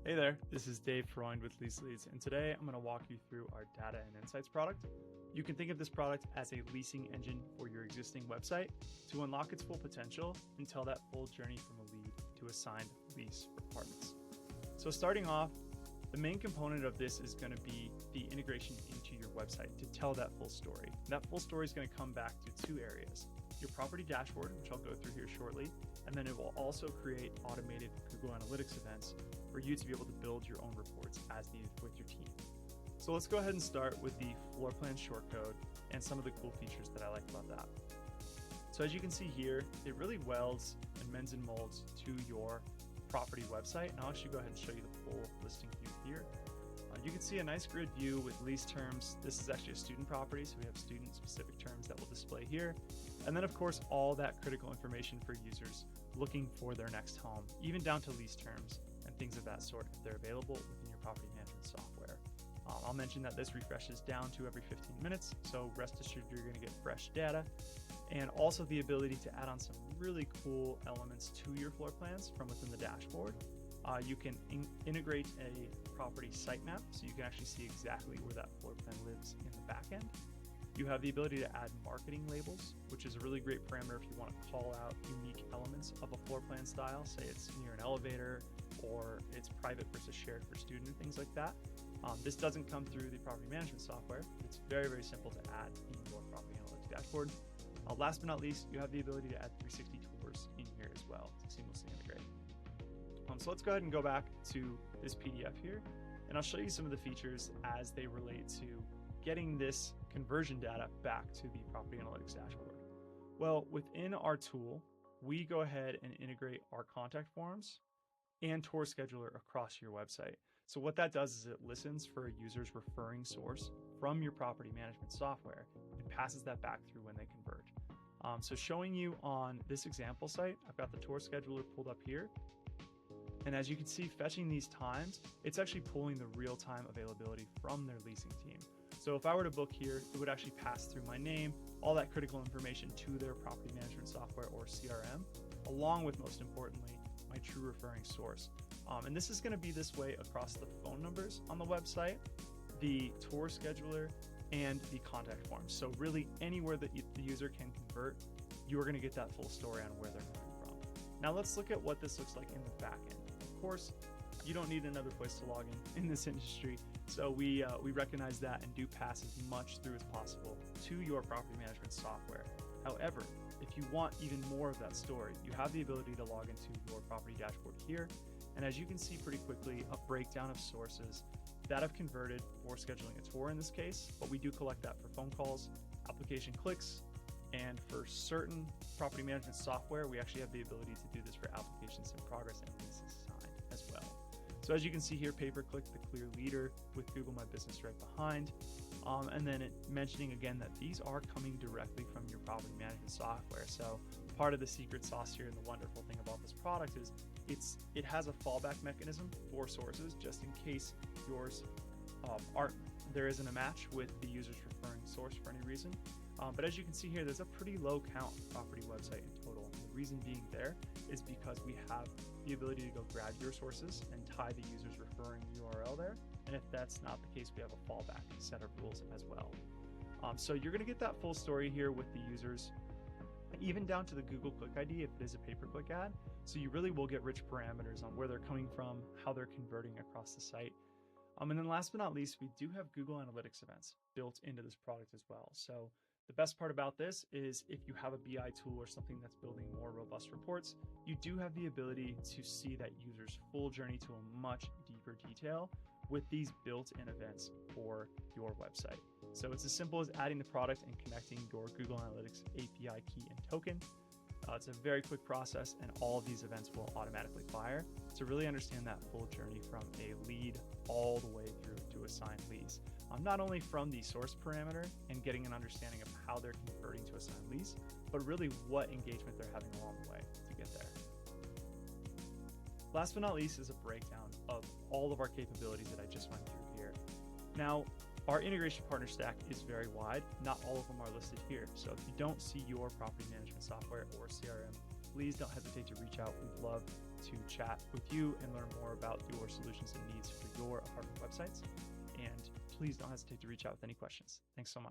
Hey there, this is Dave Freund with LeaseLeads, and today I'm going to walk you through our Data and Insights product. You can think of this product as a leasing engine for your existing website to unlock its full potential and tell that full journey from a lead to a signed lease for apartments. So starting off, the main component of this is going to be the integration into your website to tell that full story. And that full story is going to come back to two areas: your property dashboard, which I'll go through here shortly, and then it will also create automated Google Analytics events for you to be able to build your own reports as needed with your team. So let's go ahead and start with the floor plan shortcode and some of the cool features that I like about that. So as you can see here, it really welds and mends and molds to your property website. And I'll actually go ahead and show you the full listing view here. You can see a nice grid view with lease terms. This is actually a student property, so we have student specific terms that will display here. And then of course, all that critical information for users looking for their next home, even down to lease terms and things of that sort if they're available within your property management software. I'll mention that this refreshes down to every 15 minutes, so rest assured you're going to get fresh data, and also the ability to add on some really cool elements to your floor plans from within the dashboard. You can integrate a property sitemap, so you can actually see exactly where that floor plan lives in the back end. You have the ability to add marketing labels, which is a really great parameter if you want to call out unique elements of a floor plan style, say it's near an elevator or it's private versus shared for student and things like that. This doesn't come through the property management software. It's very, very simple to add in your property analytics dashboard. Last but not least, you have the ability to add 360 tours in here as well to seamlessly integrate. So let's go ahead and go back to this PDF here, and I'll show you some of the features as they relate to getting this conversion data back to the property analytics dashboard. Well, within our tool, we go ahead and integrate our contact forms and tour scheduler across your website. So what that does is it listens for a user's referring source from your property management software and passes that back through when they convert. So showing you on this example site, I've got the tour scheduler pulled up here. And as you can see, fetching these times, it's actually pulling the real-time availability from their leasing team. So if I were to book here, it would actually pass through my name, all that critical information to their property management software or CRM, along with, most importantly, my true referring source. And this is going to be this way across the phone numbers on the website, the tour scheduler, and the contact forms. So really anywhere that the user can convert, you're going to get that full story on where they're coming from. Now let's look at what this looks like in the back end. Of course, you don't need another place to log in this industry. So we recognize that and do pass as much through as possible to your property management software. However, if you want even more of that story, you have the ability to log into your property dashboard here. And as you can see pretty quickly, a breakdown of sources that have converted for scheduling a tour in this case, but we do collect that for phone calls, application clicks, and for certain property management software, we actually have the ability to do this for applications in progress and leases signed as well. So as you can see here, pay-per-click, the clear leader with Google My Business right behind. And then mentioning again that these are coming directly from your property management software. So part of the secret sauce here and the wonderful thing about this product is it has a fallback mechanism for sources just in case yours there isn't a match with the user's referring source for any reason. But as you can see here, there's a pretty low count property website in total. And the reason being there is because we have the ability to go grab your sources and tie the user's referring URL there. And if that's not the case, we have a fallback set of rules as well. So you're going to get that full story here with the users, even down to the Google Click ID if it is a pay-per-click ad. So you really will get rich parameters on where they're coming from, how they're converting across the site. And then last but not least, we do have Google Analytics events built into this product as well. So the best part about this is if you have a BI tool or something that's building more robust reports, you do have the ability to see that user's full journey to a much deeper detail with these built-in events for your website. So it's as simple as adding the product and connecting your Google Analytics API key and token. It's a very quick process, and all of these events will automatically fire to really understand that full journey from a lead all the way through to a signed lease. Not only from the source parameter and getting an understanding of how they're converting to a signed lease, but really what engagement they're having along the way to get there. Last but not least is a breakdown of all of our capabilities that I just went through here. Now, our integration partner stack is very wide. Not all of them are listed here. So if you don't see your property management software or CRM, please don't hesitate to reach out. We'd love to chat with you and learn more about your solutions and needs for your apartment websites. And please don't hesitate to reach out with any questions. Thanks so much.